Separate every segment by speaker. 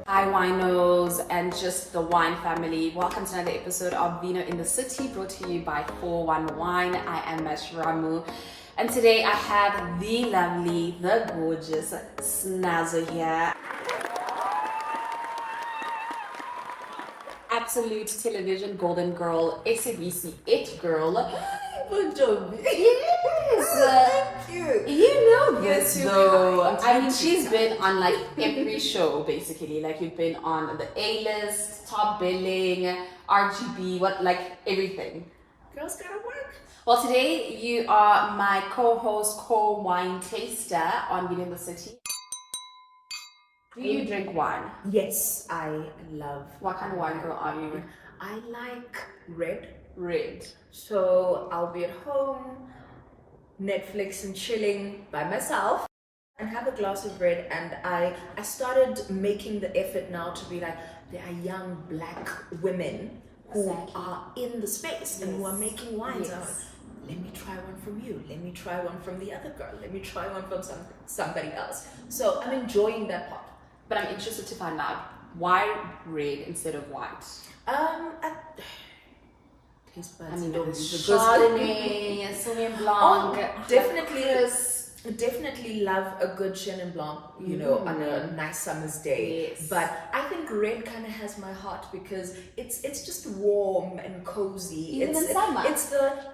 Speaker 1: Hi winos and just the wine family. Welcome to another episode of Vino in the City, brought to you by 41 Wine. I am Mashramu, and today I have the lovely, the gorgeous Sinazo here. Absolute television golden girl, SABC It girl.
Speaker 2: Good job.
Speaker 1: Yes.
Speaker 2: Thank you.
Speaker 1: You know this
Speaker 2: Yes,
Speaker 1: though.
Speaker 2: kind.
Speaker 1: I mean, she's been on like every show basically. Like you've been on the A-list, top billing, RGB, like everything.
Speaker 2: Girls gotta work.
Speaker 1: Well, today you are my co-host, co-wine taster on Vino in the City. Do you drink wine?
Speaker 2: Yes, I love.
Speaker 1: What kind of wine girl are you?
Speaker 2: I like red.
Speaker 1: Red.
Speaker 2: So I'll be at home, Netflix and chilling by myself, and have a glass of red. And I started making the effort now to be like, there are young black women who
Speaker 1: Exactly.
Speaker 2: are in the space and who are making wines.
Speaker 1: Yes.
Speaker 2: Let me try one from you. Let me try one from the other girl. Let me try one from somebody else. So I'm enjoying that part.
Speaker 1: But I'm interested to find out why red instead of white.
Speaker 2: Taste buds
Speaker 1: I mean,
Speaker 2: don't
Speaker 1: there's
Speaker 2: use
Speaker 1: Chardonnay, Sauvignon Blanc.
Speaker 2: Definitely love a good Chenin Blanc, you know, on a nice summer's day.
Speaker 1: Yes.
Speaker 2: But I think red kind of has my heart because it's just warm and cozy.
Speaker 1: Even in summer.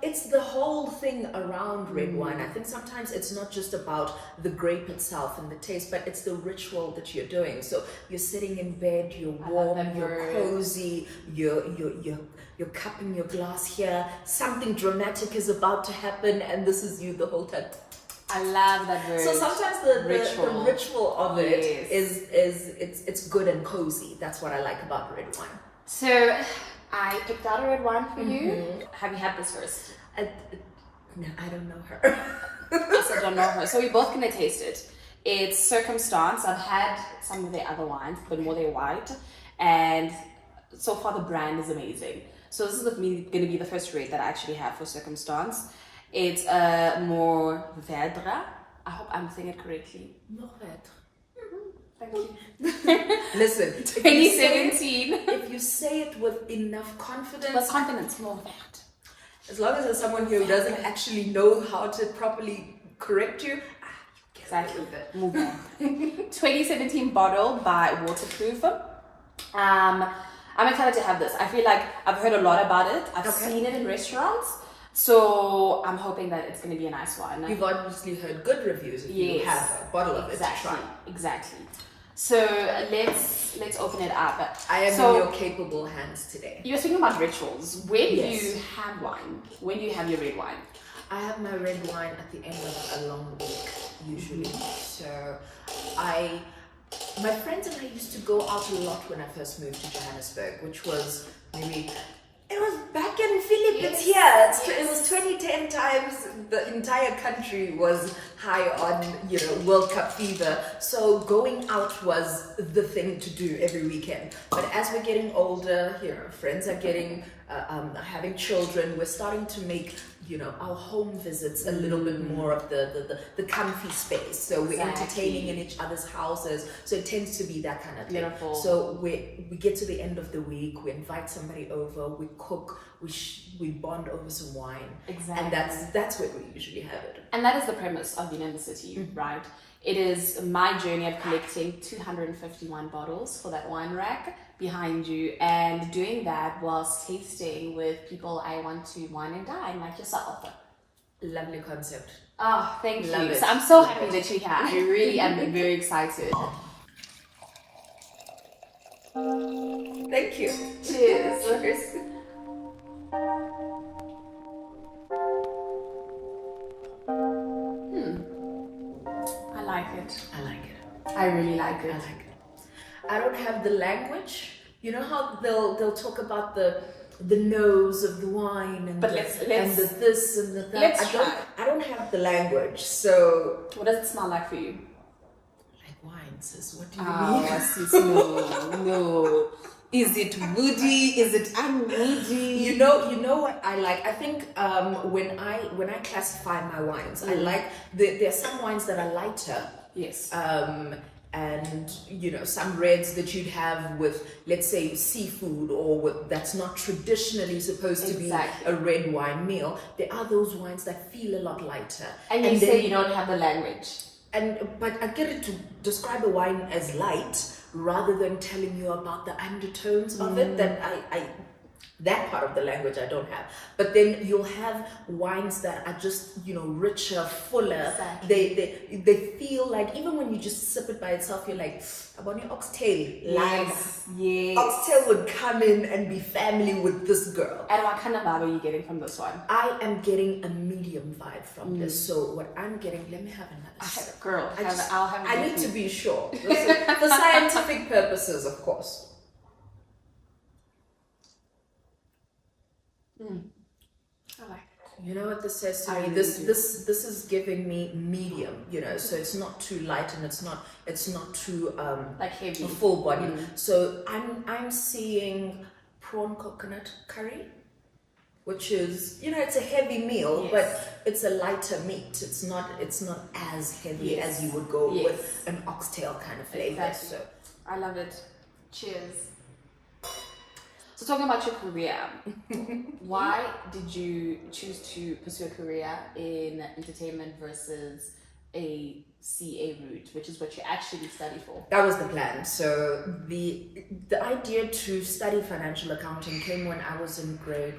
Speaker 2: It's the whole thing around red wine. I think sometimes it's not just about the grape itself and the taste, but it's the ritual that you're doing. So you're sitting in bed, you're warm, you're cozy, you're cupping your glass here. Something dramatic is about to happen, and this is you the whole time.
Speaker 1: I love that word.
Speaker 2: So sometimes the ritual of it is it's good and cozy. That's what I like about red wine.
Speaker 1: So I picked out a red wine for you. Have you had this first?
Speaker 2: No, I don't know her.
Speaker 1: I also don't know her. So we're both gonna taste it. It's Circumstance. I've had some of their other wines, but more they're white, and so far the brand is amazing. So this is gonna be the first red that I actually have for Circumstance. It's more Verdra. I hope I'm saying it correctly. Thank you.
Speaker 2: Listen,
Speaker 1: 2017.
Speaker 2: if you say it with enough confidence,
Speaker 1: With confidence, more Verd.
Speaker 2: as long as there's someone here who doesn't actually know how to properly correct you,
Speaker 1: Exactly. Move on. 2017 bottle by Waterproof. I'm excited to have this. I feel like I've heard a lot about it. I've seen it in restaurants. So I'm hoping that it's going to be a nice one.
Speaker 2: you've obviously heard good reviews if you have a bottle of it to try.
Speaker 1: Exactly. So let's open it up.
Speaker 2: I am in your capable hands today.
Speaker 1: You were speaking about rituals. When do
Speaker 2: Yes.
Speaker 1: you have wine? When do you have your red wine?
Speaker 2: I have my red wine at the end of a long week, usually. So my friends and I used to go out a lot when I first moved to Johannesburg, which was maybe, it was back in Philippines here. It was 2010 times. The entire country was high on, World Cup fever. So going out was the thing to do every weekend. But as we're getting older, friends are getting, having children, we're starting to make, our home visits a little bit more of the comfy space. So we're entertaining in each other's houses. So it tends to be that kind of thing.
Speaker 1: Beautiful.
Speaker 2: So we get to the end of the week, we invite somebody over, we cook, we bond over some wine.
Speaker 1: Exactly.
Speaker 2: And that's where we usually have it.
Speaker 1: And that is the premise of Vino in the City, right? It is my journey of collecting 251 bottles for that wine rack behind you, and doing that whilst tasting with people I want to wine and dine, like yourself.
Speaker 2: Lovely concept.
Speaker 1: Oh, thank
Speaker 2: Love
Speaker 1: you.
Speaker 2: it.
Speaker 1: So I'm so happy that you're here. I really am very excited.
Speaker 2: Thank you.
Speaker 1: Cheers.
Speaker 2: Cheers.
Speaker 1: I like it.
Speaker 2: I like it.
Speaker 1: I really like it.
Speaker 2: I like it. I don't have the language. You know how they'll talk about the nose of the wine and
Speaker 1: But
Speaker 2: the,
Speaker 1: let's
Speaker 2: and the this and the that.
Speaker 1: let's try.
Speaker 2: I don't have the language, so
Speaker 1: What does it smell like for you?
Speaker 2: like wine, sis. What do you
Speaker 1: Oh,
Speaker 2: mean?
Speaker 1: sis, no. Is it woody? Is it unwoody?
Speaker 2: You know what I like. I think when I classify my wines, I like there are some wines that are lighter.
Speaker 1: Yes.
Speaker 2: And some reds that you'd have with, let's say, seafood or with that's not traditionally supposed to be a red wine meal. There are those wines that feel a lot lighter.
Speaker 1: And you say you don't have the language.
Speaker 2: But I get it to describe a wine as light rather than telling you about the undertones of it. That part of the language I don't have. But then you'll have wines that are just, richer, fuller.
Speaker 1: Exactly.
Speaker 2: They feel like, even when you just sip it by itself, you're like, about your oxtail.
Speaker 1: Yes.
Speaker 2: Oxtail would come in and be family with this girl.
Speaker 1: And what kind of vibe are you getting from this one?
Speaker 2: I am getting a medium vibe from this. So what I'm getting, let me have another sip.
Speaker 1: Girl, I'll have
Speaker 2: I need to be sure. For scientific purposes, of course.
Speaker 1: I like it.
Speaker 2: You know what this says to me? This is giving me medium, so it's not too light and it's not too
Speaker 1: like heavy,
Speaker 2: full body. So I'm seeing prawn coconut curry, which is it's a heavy meal, but it's a lighter meat. It's not as heavy as you would go with an oxtail kind of flavor.
Speaker 1: Exactly.
Speaker 2: So
Speaker 1: I love it. Cheers. So talking about your career, why did you choose to pursue a career in entertainment versus a CA route, which is what you actually study for?
Speaker 2: That was the plan. So the idea to study financial accounting came when I was in grade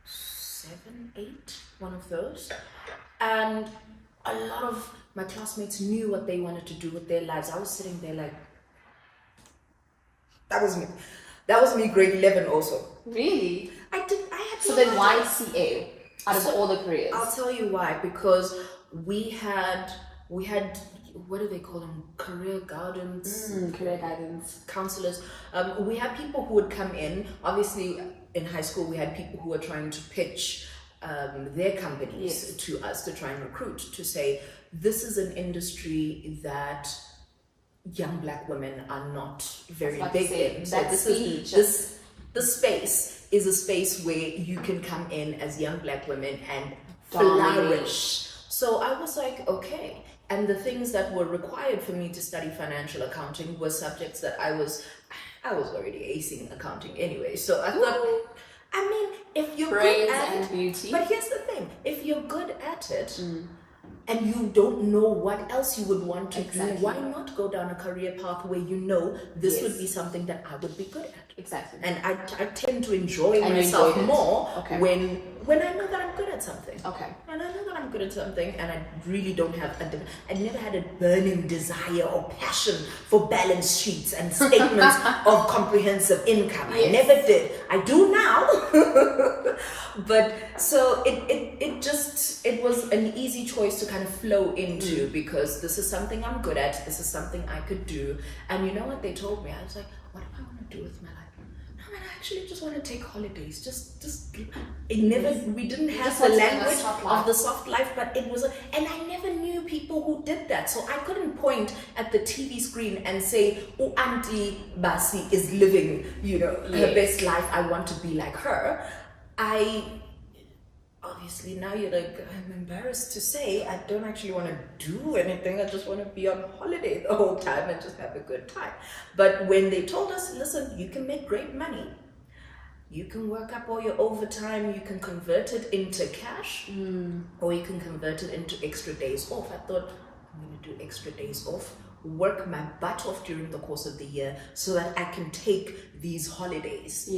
Speaker 2: 7, 8, one of those. And a lot of my classmates knew what they wanted to do with their lives. I was sitting there like, that was me grade 11 also.
Speaker 1: Really?
Speaker 2: I had
Speaker 1: So then why CA out of all the careers?
Speaker 2: I'll tell you why. Because we had what do they call them? Career guidance.
Speaker 1: Career guidance.
Speaker 2: Counselors. We had people who would come in. Obviously, in high school, we had people who were trying to pitch their companies to us to try and recruit, to say, this is an industry that young black women are not very big in. So the space is a space where you can come in as young black women and flourish. So I was like, okay. And the things that were required for me to study financial accounting were subjects that I was already acing accounting anyway. So I thought, if you're good at it, beauty. But here's the thing, if you're good at it, and you don't know what else you would want to do, why not go down a career path where this would be something that I would be good at?
Speaker 1: Exactly.
Speaker 2: And I tend to enjoy myself more when I know that I'm good at something.
Speaker 1: Okay.
Speaker 2: And I know that I'm good at something, and I really don't have I never had a burning desire or passion for balance sheets and statements of comprehensive income. I never did. I do now. But so it was an easy choice to kind of flow into, because this is something I'm good at. This is something I could do. And you know what they told me? I was like, what do I want to do with my life? I actually just want to take holidays. We didn't have the language of the soft life, but it was, and I never knew people who did that. So I couldn't point at the TV screen and say, oh, Auntie Basi is living, her best life. I want to be like her. Obviously now you're like, I'm embarrassed to say I don't actually want to do anything. I just want to be on holiday the whole time and just have a good time. But when they told us, listen, you can make great money. You can work up all your overtime. You can convert it into cash, or you can convert it into extra days off. I thought, I'm going to do extra days off, work my butt off during the course of the year so that I can take these holidays.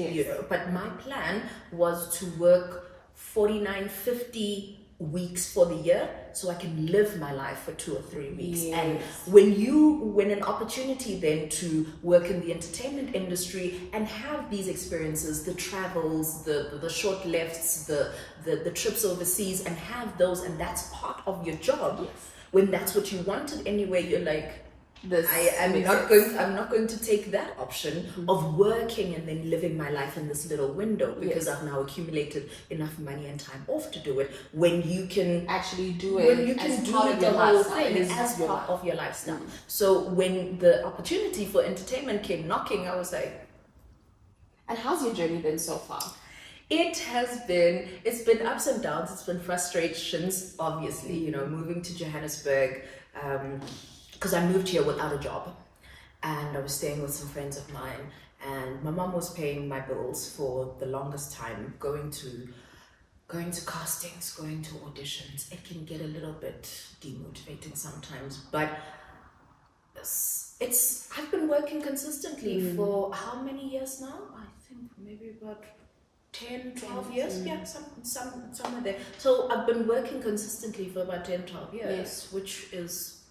Speaker 2: But my plan was to work 49, 50 weeks for the year so I can live my life for 2 or 3 weeks. And when an opportunity then to work in the entertainment industry and have these experiences, the travels, the short lefts, the trips overseas, and have those, and that's part of your job, when that's what you wanted anyway, you're like,
Speaker 1: this
Speaker 2: I'm
Speaker 1: makes
Speaker 2: not
Speaker 1: sense.
Speaker 2: I'm not going to take that option of working and then living my life in this little window because
Speaker 1: Yes.
Speaker 2: I've now accumulated enough money and time off to do it. When you can
Speaker 1: Actually do it
Speaker 2: when you can
Speaker 1: as
Speaker 2: do
Speaker 1: part of
Speaker 2: the
Speaker 1: your
Speaker 2: whole
Speaker 1: lifestyle. It
Speaker 2: thing
Speaker 1: is
Speaker 2: as
Speaker 1: your
Speaker 2: part
Speaker 1: life.
Speaker 2: of your lifestyle. So when the opportunity for entertainment came knocking, I was like,
Speaker 1: And how's your journey been so far?
Speaker 2: it's been ups and downs, it's been frustrations, obviously, you know, moving to Johannesburg, because I moved here without a job and I was staying with some friends of mine and my mom was paying my bills for the longest time, going to castings, going to auditions. It can get a little bit demotivating sometimes, but I've been working consistently for how many years now? I think maybe about 10, 12 years. Yeah, somewhere there. So I've been working consistently for about 10, 12 years,
Speaker 1: Yes.
Speaker 2: which is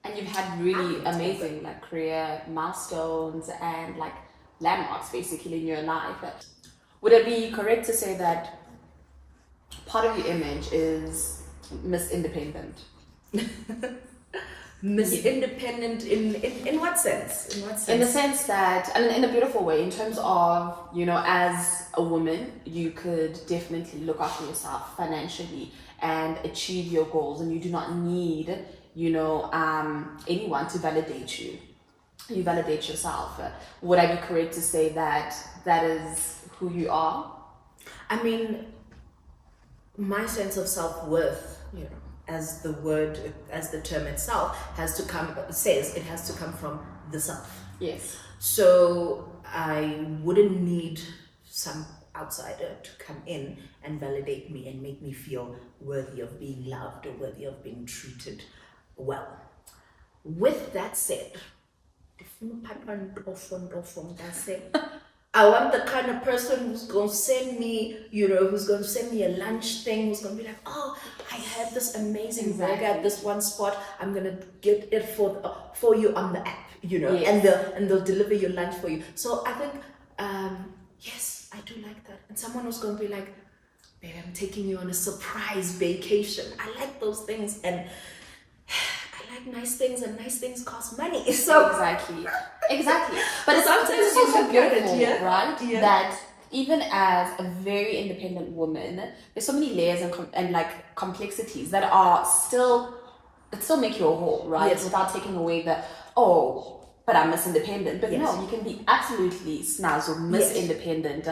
Speaker 1: And you've had really
Speaker 2: Athletes,
Speaker 1: amazing like career milestones and like landmarks basically in your life. Would it be correct to say that part of your image is Miss Independent?
Speaker 2: Miss Independent in what sense? In what sense?
Speaker 1: In the sense that, and in a beautiful way, in terms of, you know, as a woman, you could definitely look after yourself financially and achieve your goals, and you do not need, you know, anyone to validate you. You validate yourself. Would I be correct to say that that is who you are?
Speaker 2: I mean, my sense of self-worth, you know, as the term itself says, it has to come from the self.
Speaker 1: Yes.
Speaker 2: So I wouldn't need some outsider to come in and validate me and make me feel worthy of being loved or worthy of being treated well. With that said, I want the kind of person who's going to send me, you know, who's going to send me a lunch thing, who's going to be like, oh, I had this amazing burger at this one spot. I'm going to get it for you on the app, you know,
Speaker 1: Yes.
Speaker 2: and they'll deliver your lunch for you. So I think, yes, I do like that. And someone was going to be like, babe, I'm taking you on a surprise vacation. I like those things, and I like nice things, and nice things cost money. So
Speaker 1: Exactly. But it's
Speaker 2: Sometimes
Speaker 1: it's
Speaker 2: you
Speaker 1: also
Speaker 2: look at it,
Speaker 1: beautiful,
Speaker 2: yeah.
Speaker 1: right?
Speaker 2: Yeah.
Speaker 1: That even as a very independent woman, there's so many layers and like complexities that are still make you a whole, right?
Speaker 2: Yes.
Speaker 1: Without taking away the but I'm Miss Independent. But
Speaker 2: Yes.
Speaker 1: no, you can be absolutely Sinazo, Miss
Speaker 2: Yes.
Speaker 1: Independent,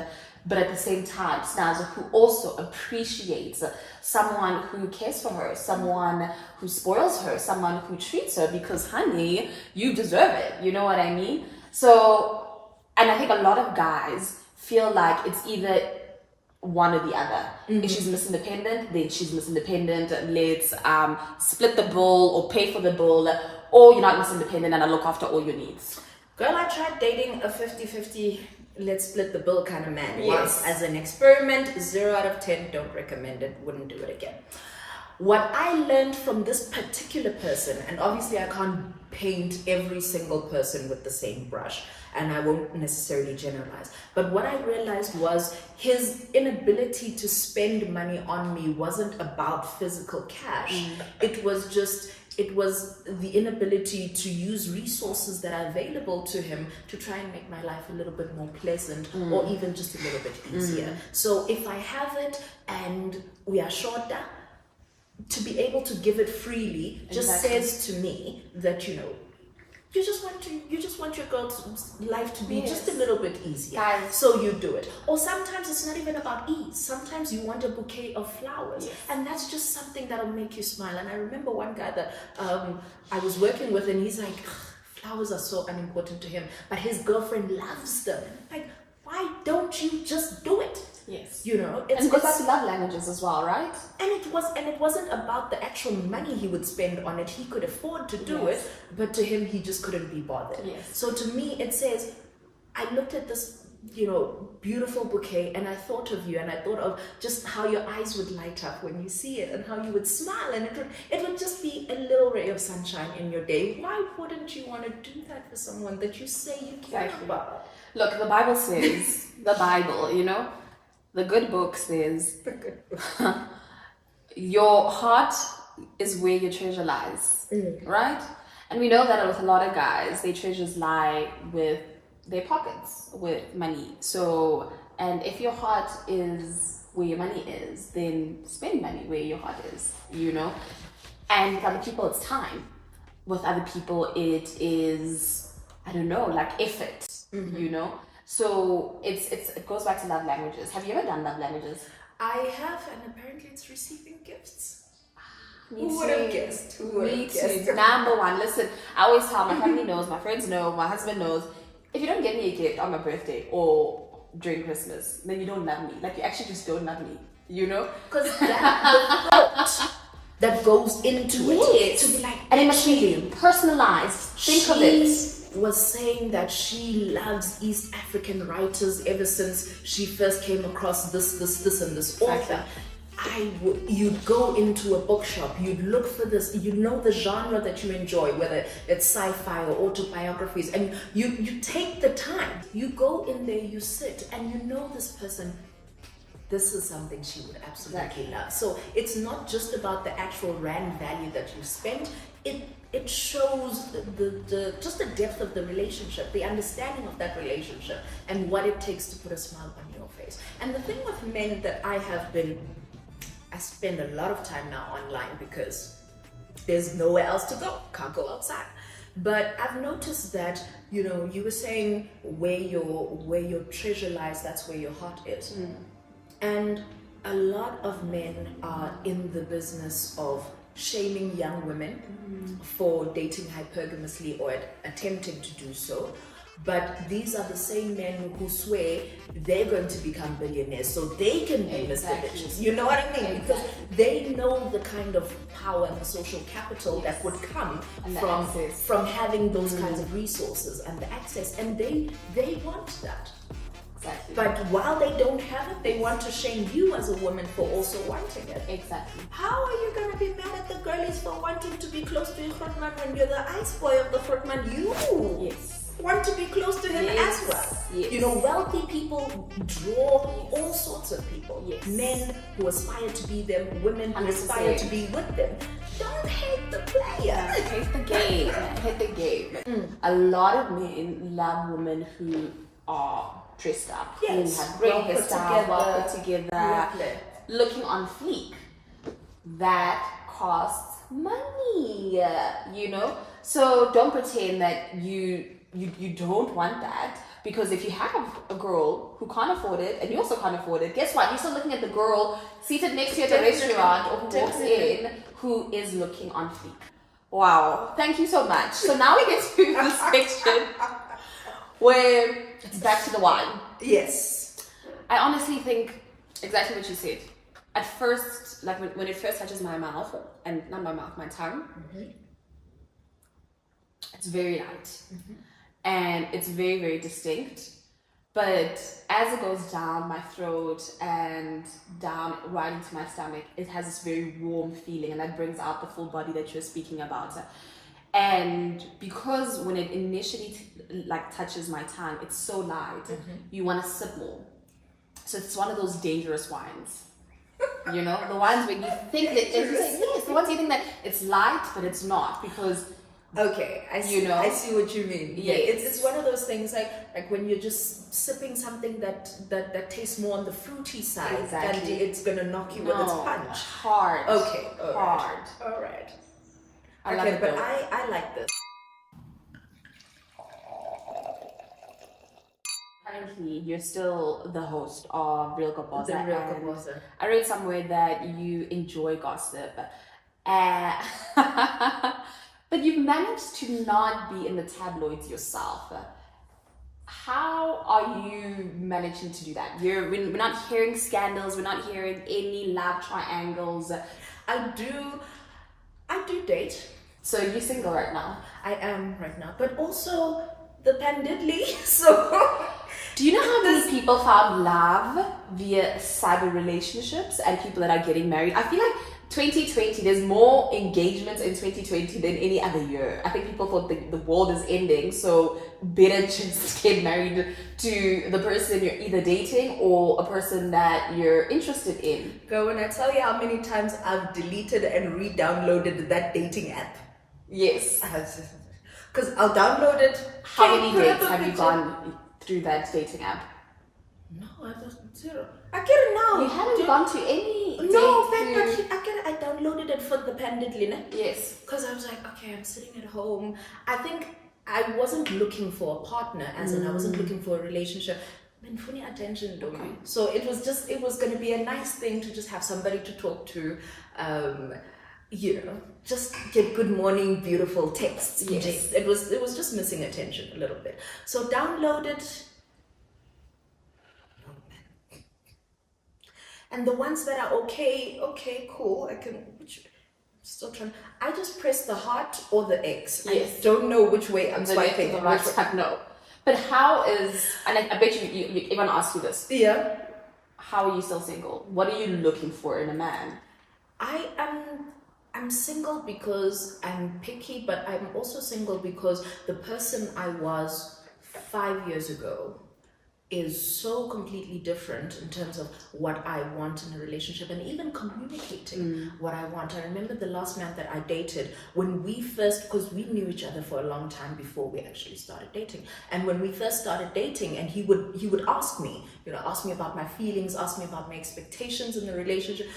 Speaker 1: but at the same time, Sinazo who also appreciates someone who cares for her, someone who spoils her, someone who treats her, because honey, you deserve it. You know what I mean? So, and I think a lot of guys feel like it's either one or the other. If she's Miss Independent, then she's Miss Independent. Let's split the bill or pay for the bill, or you're not Miss Independent and I look after all your needs.
Speaker 2: girl, I tried dating a 50-50, let's split the bill kind of man
Speaker 1: Yes.
Speaker 2: once as an experiment. 0 out of 10, don't recommend it, wouldn't do it again. What I learned from this particular person, and obviously I can't paint every single person with the same brush, and I won't necessarily generalize, but what I realized was his inability to spend money on me wasn't about physical cash. It was the inability to use resources that are available to him to try and make my life a little bit more pleasant or even just a little bit easier. So if I have it and we are shorter, to be able to give it freely just
Speaker 1: Exactly.
Speaker 2: says to me that, you know, you just want your girl's life to be
Speaker 1: Yes.
Speaker 2: just a little bit easier.
Speaker 1: Guys.
Speaker 2: So you do it. Or sometimes it's not even about ease. Sometimes you want a bouquet of flowers.
Speaker 1: Yes.
Speaker 2: And that's just something that'll make you smile. And I remember one guy that I was working with, and he's like, flowers are so unimportant to him, but his girlfriend loves them. Like, why don't you just do it?
Speaker 1: Yes.
Speaker 2: You know,
Speaker 1: And it goes back to love languages as well, right?
Speaker 2: and it wasn't about the actual money he would spend on it. He could afford to do
Speaker 1: Yes.
Speaker 2: it, but to him, he just couldn't be bothered.
Speaker 1: Yes.
Speaker 2: So to me, it says, I looked at this, you know, beautiful bouquet, and I thought of you, and I thought of just how your eyes would light up when you see it, and how you would smile, and it would just be a little ray of sunshine in your day. Why wouldn't you want to do that for someone that you say you care
Speaker 1: Exactly.
Speaker 2: about?
Speaker 1: Look, the Bible says, the Bible, you know, the good book says, your heart is where your treasure lies, right? And we know that with a lot of guys, their treasures lie with their pockets, with money. So, and if your heart is where your money is, then spend money where your heart is, you know? And with other people, it's time. With other people, it is, I don't know, like effort, you know? So it goes back to love languages. Have you ever done love languages?
Speaker 2: I have, and apparently it's receiving gifts.
Speaker 1: Me
Speaker 2: Who would have guessed? Who would
Speaker 1: Me
Speaker 2: have
Speaker 1: too.
Speaker 2: guessed?
Speaker 1: Number one, listen, I always tell my family knows, my friends know, my husband knows, if you don't get me a gift on my birthday or during Christmas, then you don't love me. Like, you actually just don't love me, you know?
Speaker 2: Because that the thought that goes into it.
Speaker 1: Yes.
Speaker 2: To be like,
Speaker 1: And it must be personalized. Think of it.
Speaker 2: She was saying that she loves East African writers ever since she first came across this, and this author. You'd go into a bookshop, you'd look for this, you know the genre that you enjoy, whether it's sci-fi or autobiographies, and you take the time, you go in there, you sit, and you know this person, this is something she would absolutely love. So it's not just about the actual rand value that you spend, it shows the just the depth of the relationship, the understanding of that relationship, and what it takes to put a smile on your face. And the thing with men that I spend a lot of time now online because there's nowhere else to go, can't go outside. But I've noticed that, you know, you were saying where your treasure lies, that's where your heart is. And a lot of men are in the business of shaming young women for dating hypergamously or attempting to do so. But these are the same men who swear they're going to become billionaires so they can be Mr. Bitches. You know what I mean? Because they know the kind of power and the social capital that would come from having those kinds of resources and the access. And they want that.
Speaker 1: Exactly.
Speaker 2: But while they don't have it, they want to shame you as a woman for also wanting it.
Speaker 1: Exactly.
Speaker 2: How are you going to be mad at the girlies for wanting to be close to your Grootman when you're the ice boy of the Grootman? You want to be close to him as well.
Speaker 1: Yes.
Speaker 2: You know, wealthy people draw all sorts of people.
Speaker 1: Yes.
Speaker 2: Men who aspire to be them, women who
Speaker 1: 100%.
Speaker 2: aspire to be with them. Don't hate the player.
Speaker 1: Hate the game. Hate the game. A lot of men love women who are dressed up, who have great hairstyle, well put together, looking on fleek. That costs money, you know? So don't pretend that you don't want that, because if you have a girl who can't afford it and you also can't afford it, guess what? You're still looking at the girl seated next to you at the restaurant or who walks in who is looking on fleek. Wow, thank you so much. So now we get to this section where it's back to the wine.
Speaker 2: Yes.
Speaker 1: I honestly think exactly what you said. At first, like when it first touches my mouth, and not my mouth, my tongue, it's very light. And it's very, very distinct. But as it goes down my throat and down right into my stomach, it has this very warm feeling, and that brings out the full body that you're speaking about. And because when it initially touches my tongue, it's so light, you want to sip more. So it's one of those dangerous wines. You know, the ones where you think that yes, the ones you think that it's light, but it's not, because
Speaker 2: okay, I see. I see what you mean. Yeah, it's one of those things like when you're just sipping something that tastes more on the fruity side, and it's gonna knock you with its punch.
Speaker 1: Hard.
Speaker 2: Okay.
Speaker 1: Hard.
Speaker 2: All right.
Speaker 1: I love it,
Speaker 2: but I like this.
Speaker 1: Currently, you're still the host of Real Goposa.
Speaker 2: The Real Goposa.
Speaker 1: I read somewhere that you enjoy gossip. But you've managed to not be in the tabloids yourself. How are you managing to do that? We're not hearing scandals. We're not hearing any love triangles.
Speaker 2: I do date.
Speaker 1: So you're single right now?
Speaker 2: I am right now. But also the pandidly. So
Speaker 1: do you know how many people found love via cyber relationships and people that are getting married? I feel like 2020, there's more engagements in 2020 than any other year. I think people thought the world is ending, so better just get married to the person you're either dating or a person that you're interested in.
Speaker 2: Girl, when I tell you how many times I've deleted and re-downloaded that dating app.
Speaker 1: Yes.
Speaker 2: Because I'll download it.
Speaker 1: How many dates have you gone through that dating app?
Speaker 2: No, I was zero. I get it now.
Speaker 1: You haven't gone to any
Speaker 2: No,
Speaker 1: date
Speaker 2: I downloaded it for the pandemic.
Speaker 1: Yes.
Speaker 2: Because I was like, okay, I'm sitting at home. I think I wasn't looking for a partner, as in I wasn't looking for a relationship. And funny attention, don't you? So it was going to be a nice thing to just have somebody to talk to, just get good morning, beautiful texts.
Speaker 1: Yes.
Speaker 2: It was just missing attention a little bit. So downloaded. And the ones that are okay, cool, I can, still trying, I just press the heart or the X.
Speaker 1: Yes.
Speaker 2: I don't know which way I'm swiping.
Speaker 1: The right swipe, no. But how is, and I bet you everyone asks you this.
Speaker 2: Yeah.
Speaker 1: How are you still single? What are you looking for in a man?
Speaker 2: I'm single because I'm picky, but I'm also single because the person I was 5 years ago is so completely different in terms of what I want in a relationship and even communicating what I want. I remember the last man that I dated, when we first, because we knew each other for a long time before we actually started dating. And when we first started dating, and he would ask me about my feelings, ask me about my expectations in the relationship.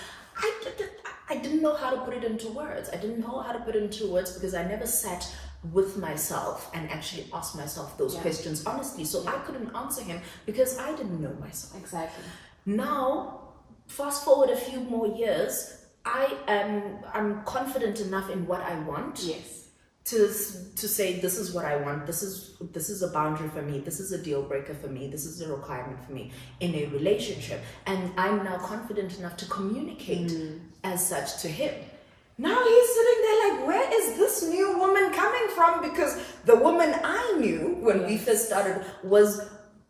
Speaker 2: I didn't know how to put it into words. I didn't know how to put it into words because I never sat with myself and actually asked myself those questions honestly. So I couldn't answer him because I didn't know myself.
Speaker 1: Exactly.
Speaker 2: Now, fast forward a few more years, I'm confident enough in what I want.
Speaker 1: Yes.
Speaker 2: To say this is what I want. This is a boundary for me. This is a deal breaker for me. This is a requirement for me in a relationship. And I'm now confident enough to communicate as such to him. Now he's sitting there like, where is this new woman coming from? Because the woman I knew when we first started was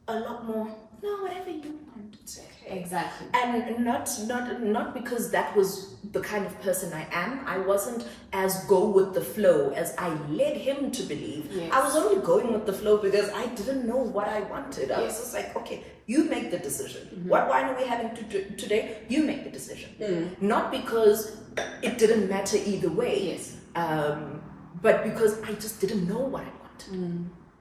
Speaker 2: a lot more, no, whatever you want, it's okay.
Speaker 1: Exactly.
Speaker 2: And not because that was the kind of person I am. I wasn't as go with the flow as I led him to believe.
Speaker 1: Yes.
Speaker 2: I was only going with the flow because I didn't know what I wanted. I was just like, okay, you make the decision. What wine are we having today? You make the decision. Not because it didn't matter either way. Yes. But because I just didn't know what I want.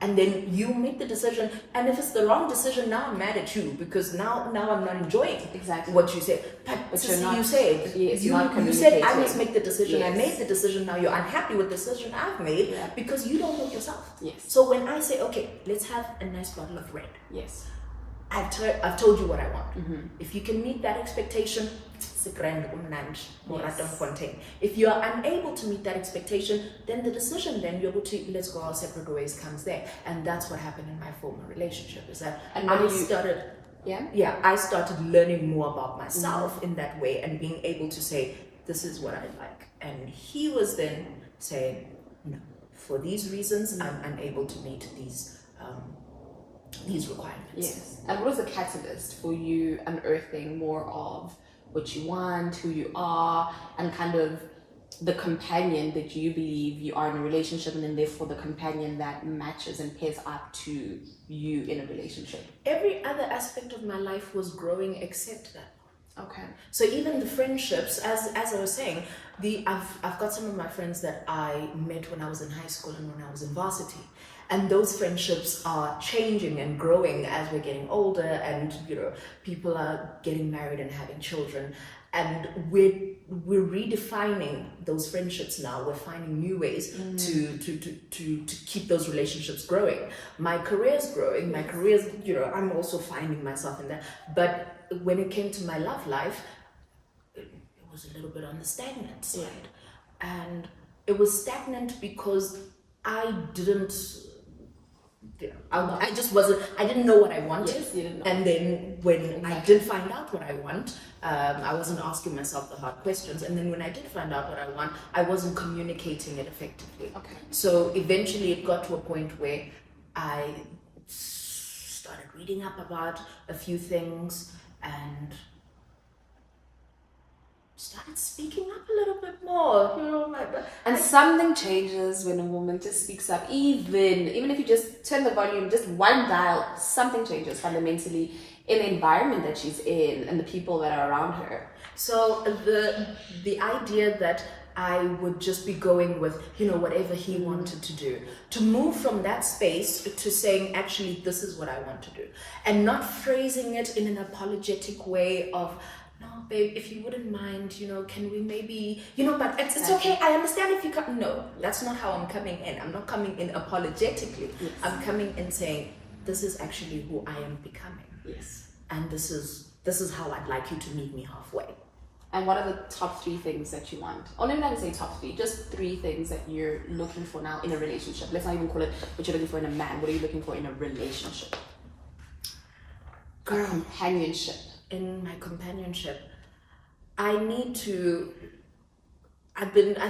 Speaker 2: And then you make the decision, and if it's the wrong decision, now I'm mad at you because now I'm not enjoying what you said. But you said you said I must make the decision. Yes. I made the decision. Now you're unhappy with the decision I've made because you don't know yourself.
Speaker 1: Yes.
Speaker 2: So when I say, okay, let's have a nice bottle of red.
Speaker 1: Yes.
Speaker 2: I've told you what I want. If you can meet that expectation, it's a grand fontaine. If you are unable to meet that expectation, then the decision, then you're able to let's go our separate ways comes there. And that's what happened in my former relationship. Is that I started learning more about myself in that way and being able to say, this is what I like. And he was then saying, no, for these reasons, I'm unable to meet these requirements.
Speaker 1: Yes. And what was the catalyst for you unearthing more of what you want, who you are, and kind of the companion that you believe you are in a relationship, and then therefore the companion that matches and pairs up to you in a relationship?
Speaker 2: Every other aspect of my life was growing except that.
Speaker 1: Okay.
Speaker 2: So even the friendships, as I was saying, I've got some of my friends that I met when I was in high school and when I was in varsity. And those friendships are changing and growing as we're getting older, and people are getting married and having children, and we're redefining those friendships now. We're finding new ways to keep those relationships growing. My career's growing. My career's I'm also finding myself in that. But when it came to my love life, it was a little bit on the stagnant side, and it was stagnant because I didn't. I just wasn't. I didn't know what I wanted.
Speaker 1: Yes, you didn't know.
Speaker 2: And then when I did find out what I want, I wasn't asking myself the hard questions. And then when I did find out what I want, I wasn't communicating it effectively.
Speaker 1: Okay.
Speaker 2: So eventually, it got to a point where I started reading up about a few things and started speaking up a little bit more,
Speaker 1: and something changes when a woman just speaks up. Even if you just turn the volume, just one dial, something changes fundamentally in the environment that she's in and the people that are around her.
Speaker 2: So the idea that I would just be going with, whatever he wanted to do. To move from that space to saying, actually, this is what I want to do. And not phrasing it in an apologetic way of, no, babe, if you wouldn't mind, can we maybe, but it's okay. I understand if you come. No, that's not how I'm coming in. I'm not coming in apologetically.
Speaker 1: Yes.
Speaker 2: I'm coming in saying, this is actually who I am becoming.
Speaker 1: Yes.
Speaker 2: And this is how I'd like you to meet me halfway.
Speaker 1: And what are the top 3 things that you want? Or let me not say top 3, just 3 things that you're looking for now in a relationship. Let's not even call it what you're looking for in a man. What are you looking for in a relationship?
Speaker 2: Girl.
Speaker 1: Companionship.
Speaker 2: In my companionship, I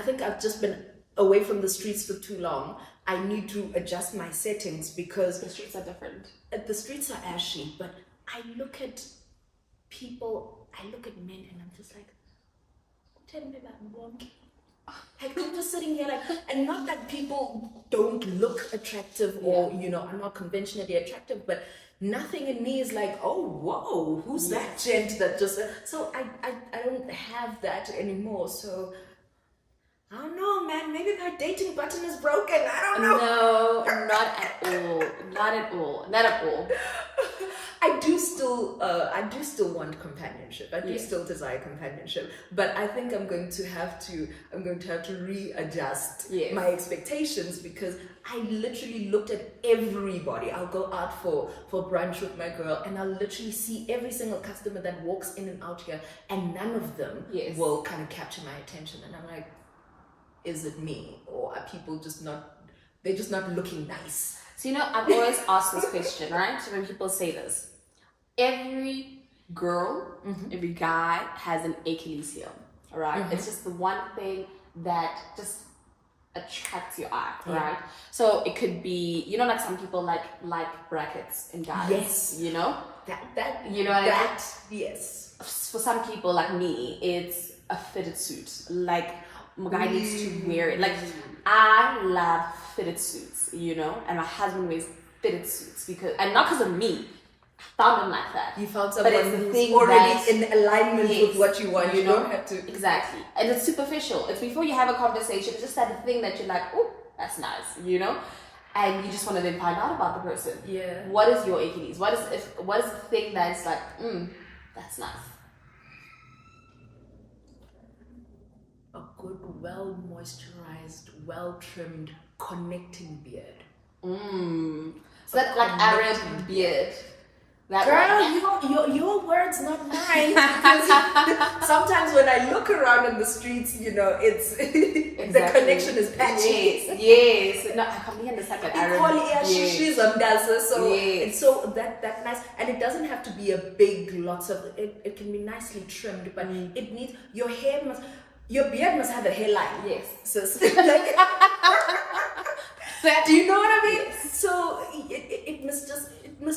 Speaker 2: think I've just been away from the streets for too long. I need to adjust my settings because
Speaker 1: the streets are different.
Speaker 2: The streets are ashy, but I look at people, I look at men and I'm just like, tell me about wonky. Like, I'm just sitting here and not that people don't look attractive or, are not conventionally attractive, but nothing in me is like, oh, whoa, who's that gent that just, so I don't have that anymore. So I don't know, man, maybe my dating button is broken. I don't know.
Speaker 1: No, not at all. Not at all. Not at all.
Speaker 2: I do still want companionship. I do still desire companionship, but I think I'm going to have to readjust my expectations because I literally looked at everybody. I'll go out for brunch with my girl and I'll literally see every single customer that walks in and out here, and none of them will kind of capture my attention. And I'm like, is it me, or are people they're just not looking nice?
Speaker 1: So I've always asked this question, right? So when people say this, every girl, every guy has an Achilles heel, right? It's just the one thing that just attracts your eye, right? So it could be, like some people like brackets in guys.
Speaker 2: Yes.
Speaker 1: That
Speaker 2: yes.
Speaker 1: For some people like me, it's a fitted suit. Like my guy needs to wear it. Like I love fitted suits, and my husband wears fitted suits and not because of me. I found him like that.
Speaker 2: You found someone who's
Speaker 1: already
Speaker 2: in alignment with what you want. You don't have to.
Speaker 1: Exactly. And it's superficial. It's before you have a conversation. It's just that thing that you're like, oh, that's nice, and you just want to then find out about the person.
Speaker 2: Yeah.
Speaker 1: What is your Achilles? What is the thing that's like, that's nice?
Speaker 2: A good, well moisturized, well trimmed, connecting beard.
Speaker 1: So that's like Arab beard.
Speaker 2: Girl, your words, not mine. Because sometimes when I look around in the streets, it's the connection is patchy.
Speaker 1: Yes. No, I completely understand that Arab.
Speaker 2: She's on dancer, so that nice, and it doesn't have to be a big lots of it. It can be nicely trimmed, but it needs your beard must have a hairline.
Speaker 1: Yes.
Speaker 2: So like, do you know what I mean?
Speaker 1: Yes.
Speaker 2: So it must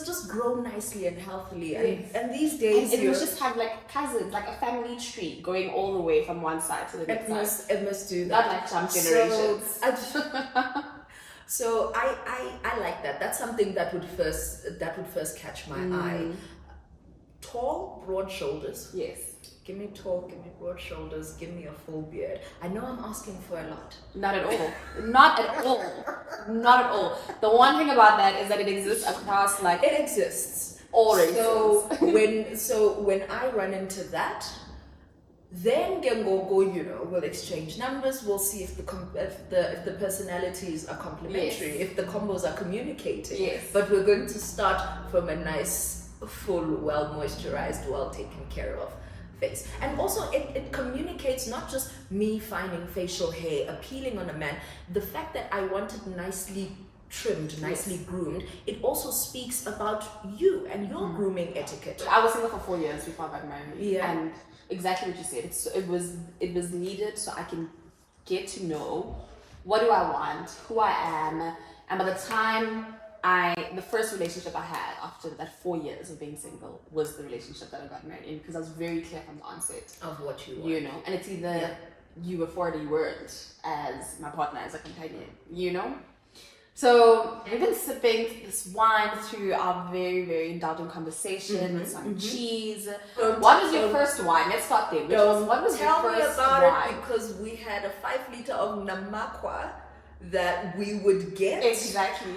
Speaker 2: just grow nicely and healthily, and these days
Speaker 1: it must just have like cousins, like a family tree going all the way from one side to the next side.
Speaker 2: It must do that.
Speaker 1: Not like some generations.
Speaker 2: So I like that. That's something that would first catch my eye. Tall, broad shoulders.
Speaker 1: Yes.
Speaker 2: Give me tall, give me broad shoulders, give me a full beard. I know I'm asking for a lot.
Speaker 1: Not at all. Not at all. Not at all. The one thing about that is that it exists across like
Speaker 2: it exists.
Speaker 1: All races.
Speaker 2: So when I run into that, then we'll exchange numbers. We'll see if the personalities are complementary, if the combos are communicating.
Speaker 1: Yes.
Speaker 2: But we're going to start from a nice, full, well moisturized, well taken care of face. And also it communicates not just me finding facial hair appealing on a man, the fact that I want it nicely trimmed, nicely groomed, it also speaks about you and your grooming etiquette.
Speaker 1: I was single for 4 years before I got married.
Speaker 2: Yeah.
Speaker 1: And exactly what you said. It was needed so I can get to know what do I want, who I am, and by the time the first relationship I had after that 4 years of being single was the relationship that I got married in, because I was very clear from the onset
Speaker 2: of what you want.
Speaker 1: And it's either you were for it or you weren't as my partner, as a companion, So we've been sipping this wine through our very, very indulgent conversation with some cheese. What was your first wine? Let's start there. What was your
Speaker 2: Tell me
Speaker 1: first
Speaker 2: about
Speaker 1: wine?
Speaker 2: it, because we had a 5 liter of namakwa that we would get.
Speaker 1: Exactly.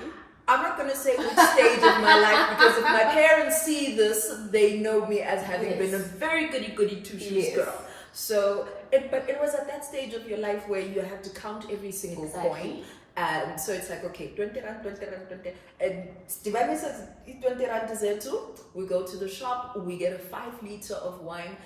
Speaker 2: I'm not going to say which stage of my life, because if my parents see this, they know me as having been a very goody two-shoes girl. So, but it was at that stage of your life where you have to count every single coin. And so it's like, okay, 20 rand, 20 rand, 20. And Stivani says, 20 rand is there too. We go to the shop, we get a 5 liter of wine.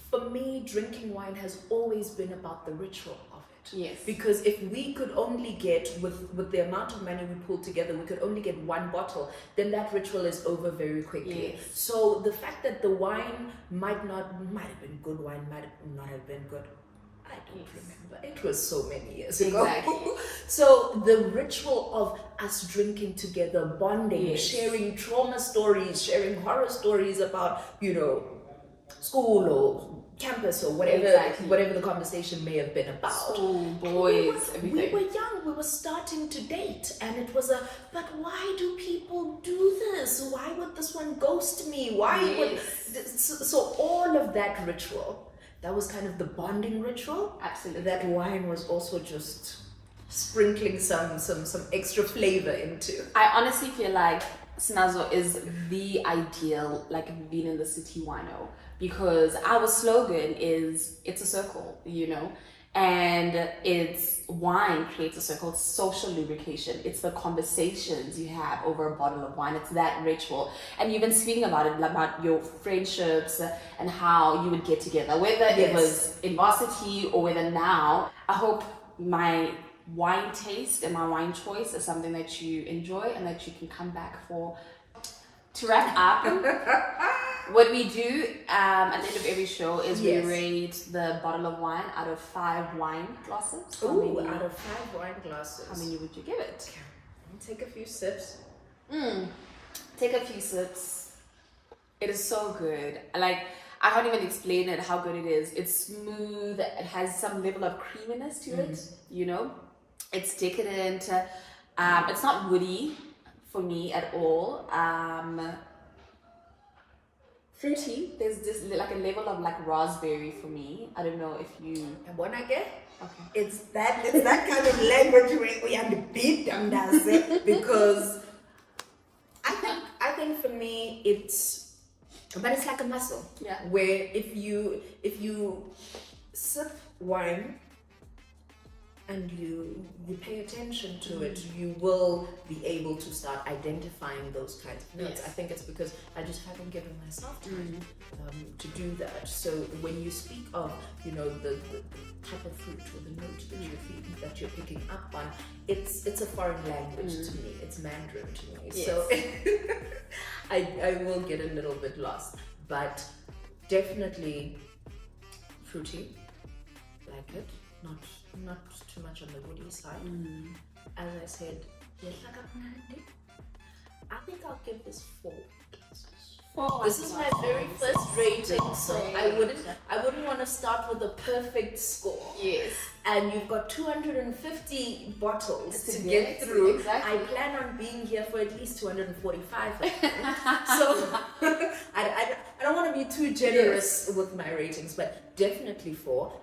Speaker 2: For me, drinking wine has always been about the ritual of it.
Speaker 1: Yes.
Speaker 2: Because if we could only get, with the amount of money we pulled together, we could only get 1 bottle, then that ritual is over very quickly.
Speaker 1: Yes.
Speaker 2: So the fact that the wine might have been good wine, might not have been good, I don't remember. It was so many years ago.
Speaker 1: Exactly.
Speaker 2: So the ritual of us drinking together, bonding, sharing trauma stories, sharing horror stories about, school or campus or whatever the conversation may have been about.
Speaker 1: School, boys, everything.
Speaker 2: We were young, we were starting to date, and it was but why do people do this? Why would this one ghost me? So all of that ritual, that was kind of the bonding ritual.
Speaker 1: Absolutely.
Speaker 2: That wine was also just sprinkling some extra flavor into.
Speaker 1: I honestly feel like Sinazo is the ideal, being in the city wino, because our slogan is, it's a circle, and it's wine creates a circle. It's social lubrication. It's the conversations you have over a bottle of wine. It's that ritual. And you've been speaking about it, about your friendships and how you would get together, whether it was in varsity or whether now. I hope my wine taste and my wine choice is something that you enjoy and that you can come back for. To wrap up, what we do at the end of every show is we rate the bottle of wine out of 5 wine glasses.
Speaker 2: Out of 5 wine glasses.
Speaker 1: How many would you give it?
Speaker 2: Take a few sips.
Speaker 1: Take a few sips. It is so good. I can't even explain it, how good it is. It's smooth. It has some level of creaminess to it, It's decadent. It's not woody for me at all. Fruity. There's just a level of raspberry for me. I don't know if you.
Speaker 2: And what I get?
Speaker 1: Okay.
Speaker 2: It's that kind of language where we have to beat them, does it? Because I think for me it's like a muscle.
Speaker 1: Yeah.
Speaker 2: Where if you sip wine and you pay attention to it, you will be able to start identifying those kinds of notes. I think it's because I just haven't given myself time to do that. So when you speak of, the type of fruit or the note that you're picking up on, it's a foreign language to me. It's Mandarin to me.
Speaker 1: Yes.
Speaker 2: So I will get a little bit lost, but definitely fruity. Like it, not too much on the woody side. As I said, I think I'll give this 4 glasses. This is my very first rating, so I wouldn't want to start with a perfect score.
Speaker 1: Yes.
Speaker 2: And you've got 250 bottles to get through.
Speaker 1: Exactly.
Speaker 2: I plan on being here for at least 245 of them. So I don't want to be too generous with my ratings, but definitely 4.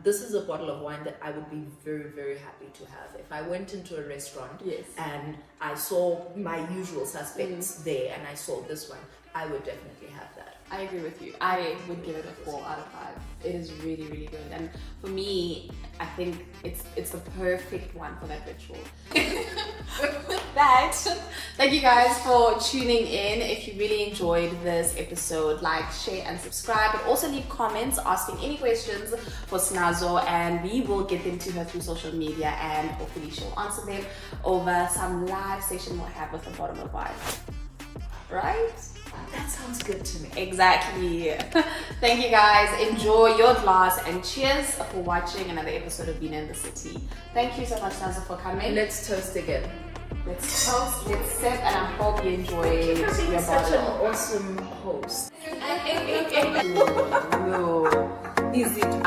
Speaker 2: This is a bottle of wine that I would be very, very happy to have. If I went into a restaurant and I saw my usual suspects there and I saw this one, I would definitely have that.
Speaker 1: I agree with you. I would give it a 4 out of 5. It is really, really good. And for me, I think it's the perfect one for that ritual. With that, thank you guys for tuning in. If you really enjoyed this episode, share and subscribe. But also leave comments asking any questions for Sinazo, and we will get them to her through social media, and hopefully she'll answer them over some live session we'll have with the bottle of wine. Right?
Speaker 2: That sounds good to me.
Speaker 1: Exactly. Thank you guys. Enjoy your glass and cheers for watching another episode of Vino in the City. Thank you so much, Sinazo, for coming.
Speaker 2: Let's toast again.
Speaker 1: Let's toast, let's sip, and I hope you enjoyed your bottle.
Speaker 2: Such an awesome host.
Speaker 1: No. Easy to